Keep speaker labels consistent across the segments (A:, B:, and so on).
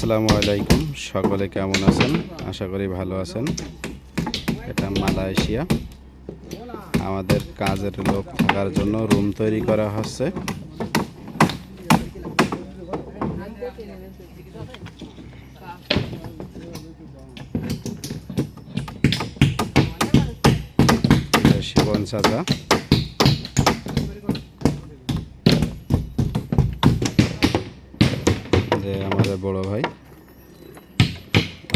A: আসসালামু আলাইকুম, সকলে কেমন আছেন? আশা করি ভালো আছেন। এটা মালয়েশিয়া। আমাদের কাজের লোক থাকার জন্য রুম তৈরি করা হচ্ছে। শিবন চাচা, যে আমাদের বড় ভাই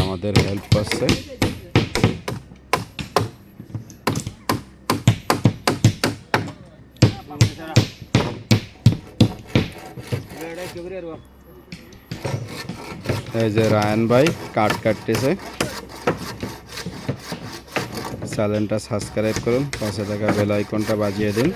A: আমাদের হেল্প করছে। এই যে রায়ন ভাই কাট কাটতেছে। চ্যানেলটা সাবস্ক্রাইব করুন, পাশে থাকা বেল আইকনটা বাজিয়ে দিন।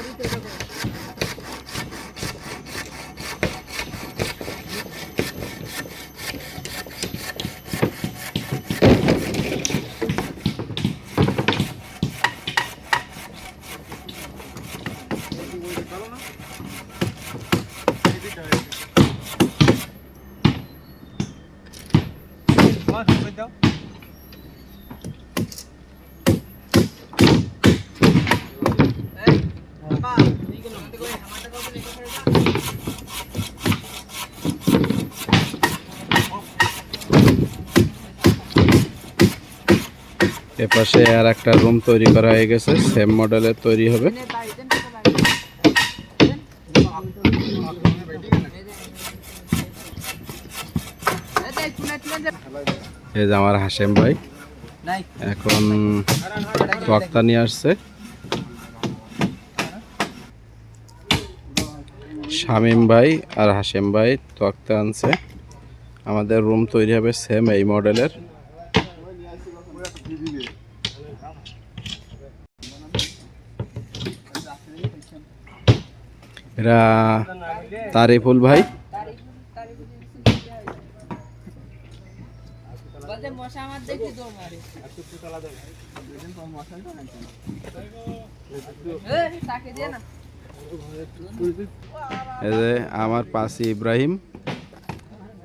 A: এপাশে আর একটা রুম তৈরি করা হয়ে গেছে, সেম মডেলের তৈরি হবে। এই যে আমার হাশেম ভাই এখন তক্তা নিয়ে আসছে। শামীম ভাই আর হাশেম ভাই তক্তা আনছে। আমাদের রুম তৈরি হবে সেম এই মডেলের। এরা তারিফুল ভাই, এই যে আমার পাশে ইব্রাহিম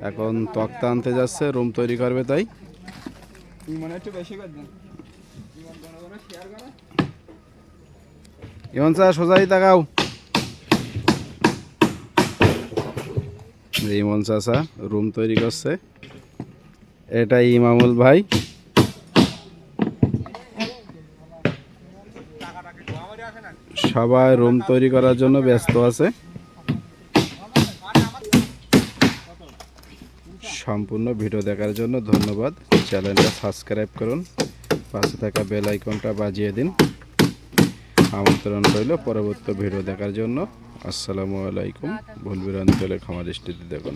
A: এখন তক্তা আনতে যাচ্ছে, রুম তৈরি করবে। তাই ইমন স্যার সোজাই তাকাও। ইমন চাচা রুম তৈরি করছে। এটা ইমামুল ভাই। সবাই রুম তৈরি করার জন্য ব্যস্ত আছে। সম্পূর্ণ ভিডিও দেখার জন্য ধন্যবাদ। চ্যানেলটা সাবস্ক্রাইব করুন, পাশে থাকা বেল আইকনটা বাজিয়ে দিন। আমন্ত্রণ রইল পরবর্তী ভিডিও দেখার জন্য। আসসালামু আলাইকুম। ভুল বিরান্তি হলে ক্ষমা দৃষ্টিতে দেখুন।